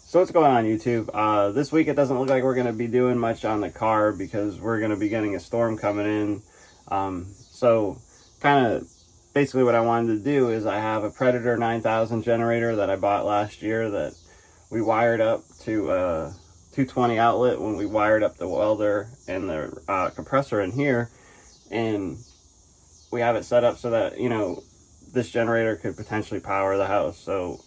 So what's going on, YouTube? This week it doesn't look like we're going to be doing much on the car because we're going to be getting a storm coming in. So kind of basically what I wanted to do is I have a Predator 9000 generator that I bought last year that we wired up to a 220 outlet when we wired up the welder and the compressor in here. And we have it set up so that, you know, this generator could potentially power the house. So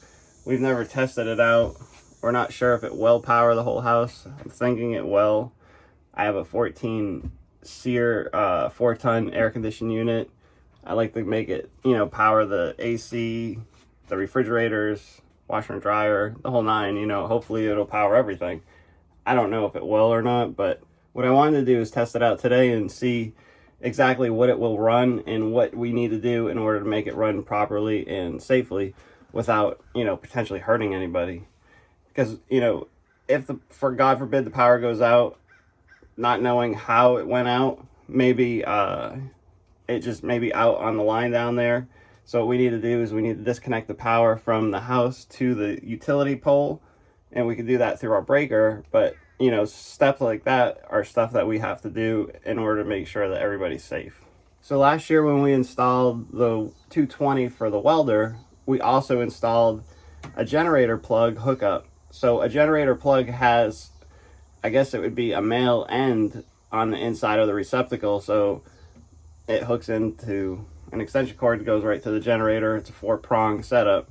we've never tested it out. We're not sure if it will power the whole house. I'm thinking it will. I have a 14 seer 4-ton air conditioning unit. I like to make it, you know, power the AC, the refrigerators, washer and dryer, the whole nine, you know. Hopefully it'll power everything. I don't know if it will or not, but what I wanted to do is test it out today and see exactly what it will run and what we need to do in order to make it run properly and safely without, you know, potentially hurting anybody. Because, you know, if for God forbid the power goes out, not knowing how it went out, maybe it just may be out on the line down there. So what we need to do is we need to disconnect the power from the house to the utility pole, and we can do that through our breaker. But, you know, steps like that are stuff that we have to do in order to make sure that everybody's safe. So last year when we installed the 220 for the welder, we also installed a generator plug hookup. So a generator plug has, I guess it would be a male end on the inside of the receptacle. So it hooks into an extension cord that goes right to the generator. It's a 4-prong setup.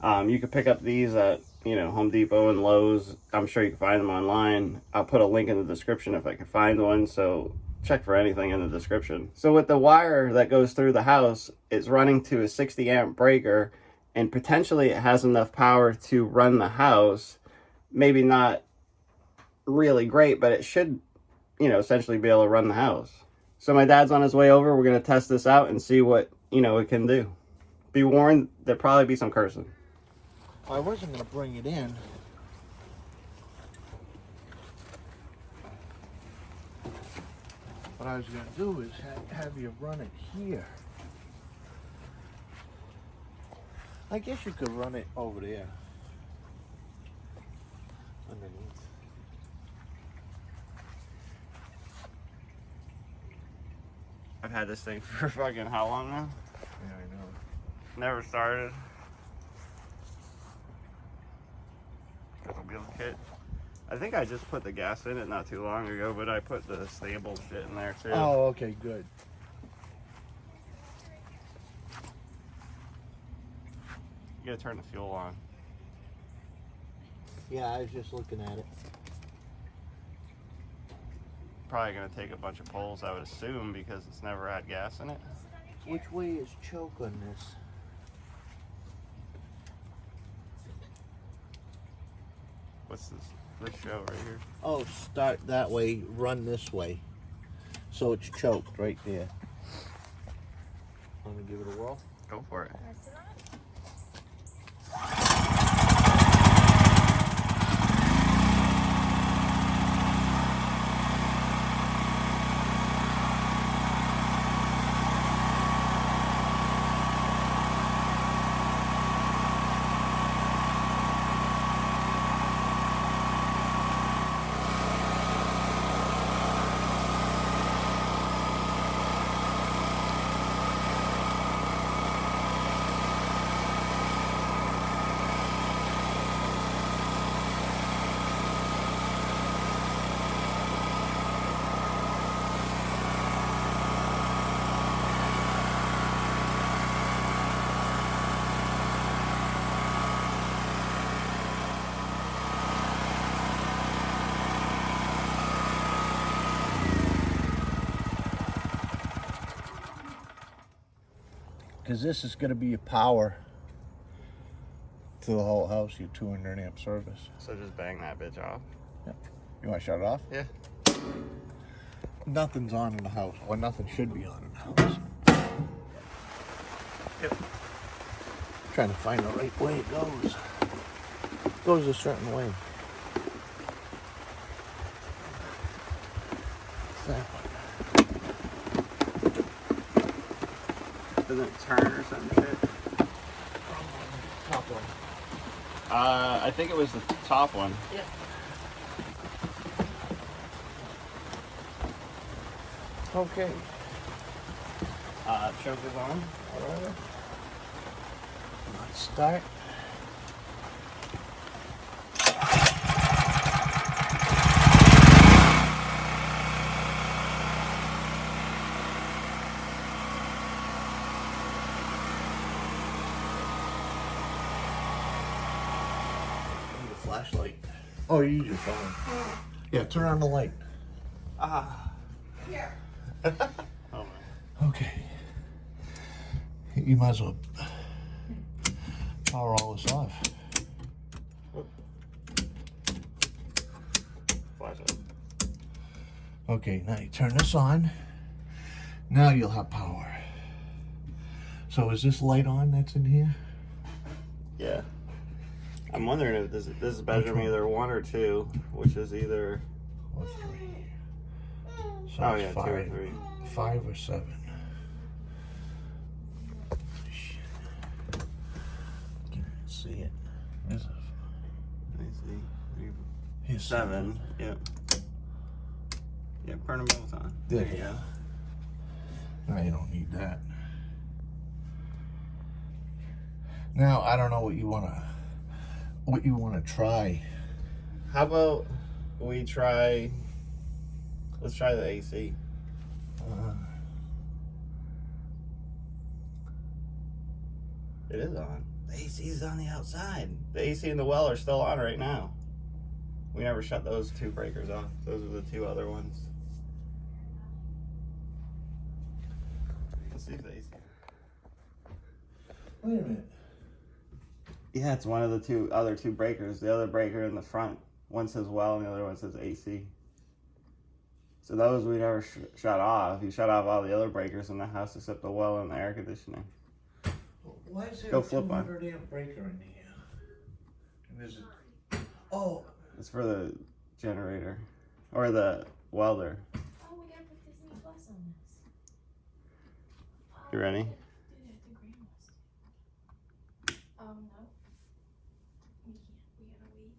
You can pick up these at, you know, Home Depot and Lowe's. I'm sure you can find them online. I'll put a link in the description if I can find one. So check for anything in the description. So with the wire that goes through the house, it's running to a 60 amp breaker, and potentially it has enough power to run the house. Maybe not really great, but it should, you know, essentially be able to run the house. So my dad's on his way over. We're going to test this out and see what, you know, it can do. Be warned, there'll probably be some cursing. I wasn't going to bring it in. What I was going to do is have you run it here. I guess you could run it over there. Underneath. I've had this thing for fucking how long now? Yeah, I know. Never started. Wheel kit. I think I just put the gas in it not too long ago, but I put the stable shit in there too. Oh, okay, good. You gotta turn the fuel on. Yeah, I was just looking at it. Probably gonna take a bunch of pulls, I would assume, because it's never had gas in it. Which way is choke on this? What's this show right here? Oh, start that way, run this way. So it's choked right there. Want to give it a whirl? Go for it. Because this is going to be your power to the whole house, your 200 amp service. So just bang that bitch off. Yeah. You want to shut it off? Yeah. Nothing's on in the house, or nothing should be on in the house. Yep. Trying to find the right way it goes. It goes a certain way. That one. Doesn't it turn or some shit? Top one. I think it was the top one. Yeah. Okay. Choke is on. Alright. Let's start. Flashlight. Oh, you use your phone. Yeah, turn on the light. Here. Oh, Okay. You might as well power all this off. flashlight. Okay, now you turn this on. Now you'll have power. So is this light on that's in here? Yeah. I'm wondering if this is bedroom either 1 or 2, which is either. Or 3. So Oh it's yeah, 5, 2 or 3. 5 or 7. Can't see it. There's a, Let me see. here's 7. Yep. Yeah, turn them both on. There you you go. No, you don't need that. Now I don't know what you wanna try. How about we try? Let's try the AC. It is on. The AC is on the outside. The AC and the well are still on right now. We never shut those 2 breakers off. Those are the 2 other ones. Let's see if the AC. Wait a minute. Yeah, it's one of the other two breakers. The other breaker in the front, one says well and the other one says AC. So those we never shut off. You shut off all the other breakers in the house except the well and the air conditioning. Why is there Go a flip on. 200 amp breaker in here? And is it? Oh, It's for the generator or the welder. Oh, we gotta put Disney Plus on this. You ready? Do that to Grandma's. Oh no. We can't. We gotta wait.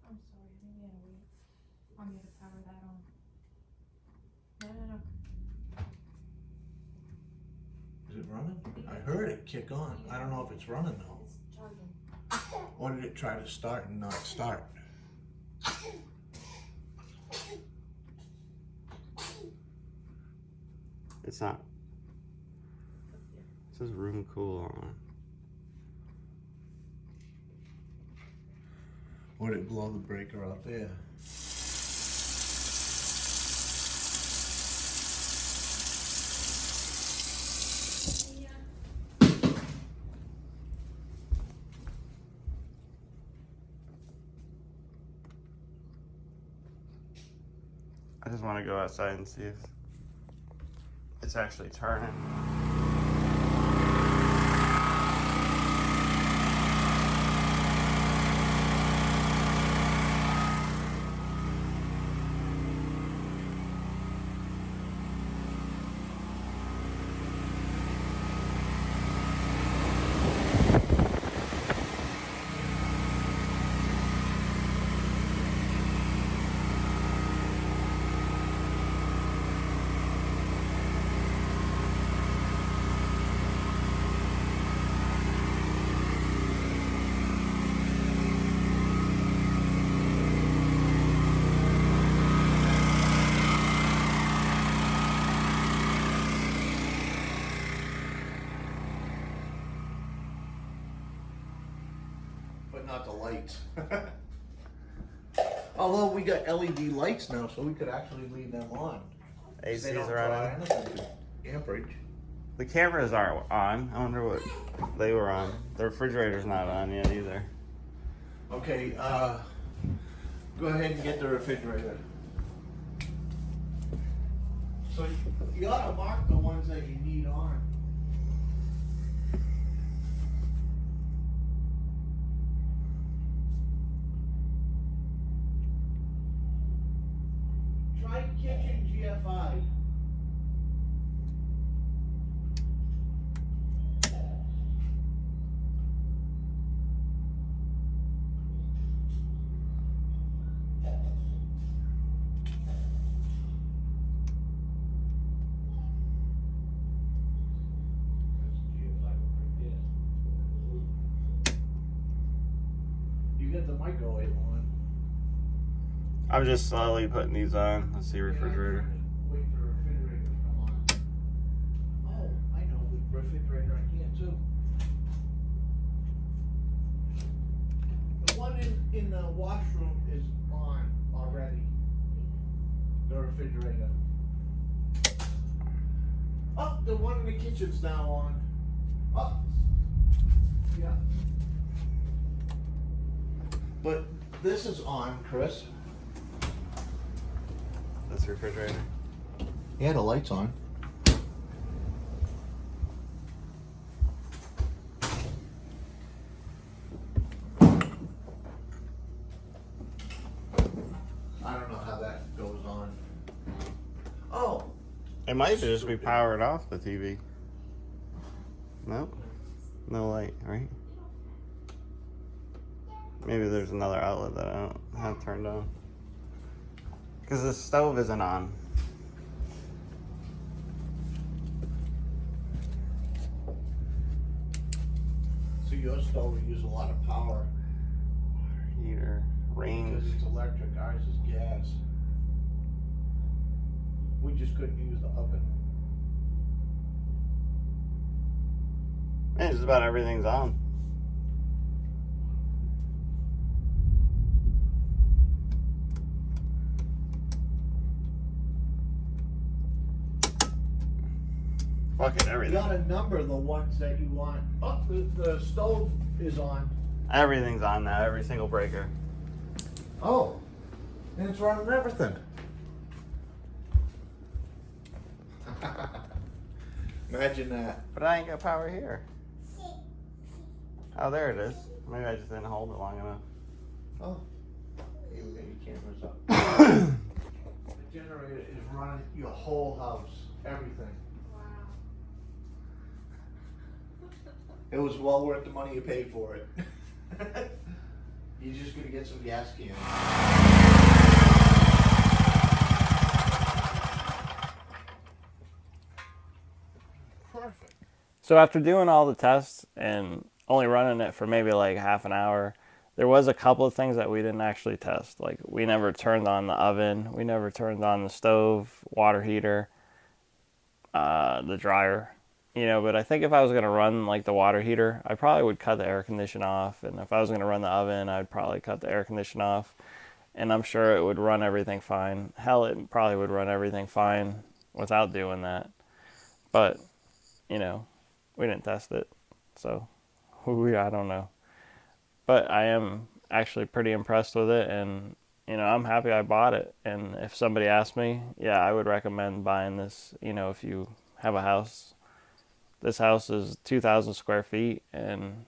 I'm sorry. I think we gotta wait. I'm gonna power that on. No. is it running? I heard it kick on. I don't know if it's running though. It's charging. Or did it try to start and not start? It's not. It says room cool on. Or did it blow the breaker out there? I just want to go outside and see if it's actually turning. But not the lights. Although we got LED lights now, so we could actually leave them on. ACs They don't are draw on. anything to amperage. The cameras aren't on. I wonder what they were on. The refrigerator's not on yet either. Okay, go ahead and get the refrigerator. So you ought to mark the ones that you need on. Try kitchen GFI. got the microwave on. I'm just slowly putting these on. Let's see, refrigerator. Wait for the refrigerator to come on. Oh, I know, the refrigerator I can too. The one in the washroom is on already. The refrigerator. Oh, the one in the kitchen's now on. Oh, yeah. But this is on, Chris. That's the refrigerator. Yeah, the light's on. I don't know how that goes on. Oh, It might just be powered off the TV. Nope. No light, right? Maybe there's another outlet that I don't have turned on. Because the stove isn't on. so your stove will use a lot of power Heater, range. because it's electric. Ours is gas. We just couldn't use the oven. Man, just about everything's on. Fuck it, You everything. gotta number the ones that you want. Oh, the stove is on. Everything's on now, every single breaker. Oh, and it's running everything. Imagine that. But I ain't got power here. Oh, there it is. Maybe I just didn't hold it long enough. Oh, you got your cameras up. The generator is running your whole house, everything. Wow. It was well worth the money you paid for it. You're just gonna get some gas cans. Perfect. So after doing all the tests and only running it for maybe like half an hour, there was a couple of things that we didn't actually test. Like we never turned on the oven, we never turned on the stove, water heater, the dryer. You know, but I think if I was going to run like the water heater, I probably would cut the air conditioner off. And if I was going to run the oven, I'd probably cut the air conditioner off. And I'm sure it would run everything fine. Hell, it probably would run everything fine without doing that. But, you know, we didn't test it. So, I don't know. But I am actually pretty impressed with it. And, you know, I'm happy I bought it. And if somebody asked me, yeah, I would recommend buying this, you know, if you have a house. This house is 2,000 square feet, and,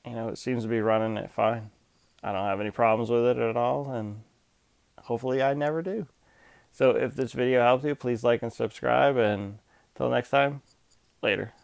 you know, it seems to be running it fine. I don't have any problems with it at all, and hopefully I never do. So if this video helps you, please like and subscribe, and until next time, later.